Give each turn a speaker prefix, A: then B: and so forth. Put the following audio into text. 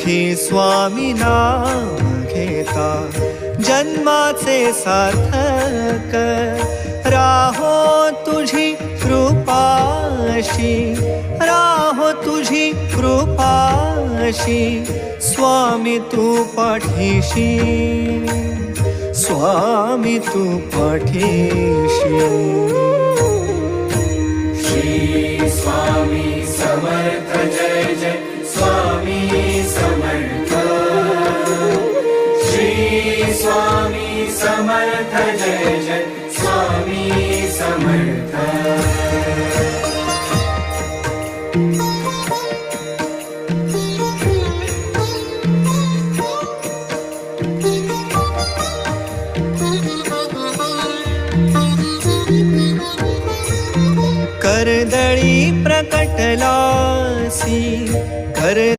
A: सुखी स्वामी नाम घेता जन्माचे सार्थक राहो तुझी कृपाशी राहो तुझी कृपाशी स्वामी तू पाठीशी स्वामी तू पाठीशी
B: श्री स्वामी समर्थ जय जय स्वामी समर्थ श्री स्वामी समर्थ जय जय स्वामी समर्थ
A: कर्दळी प्रकटलासी कर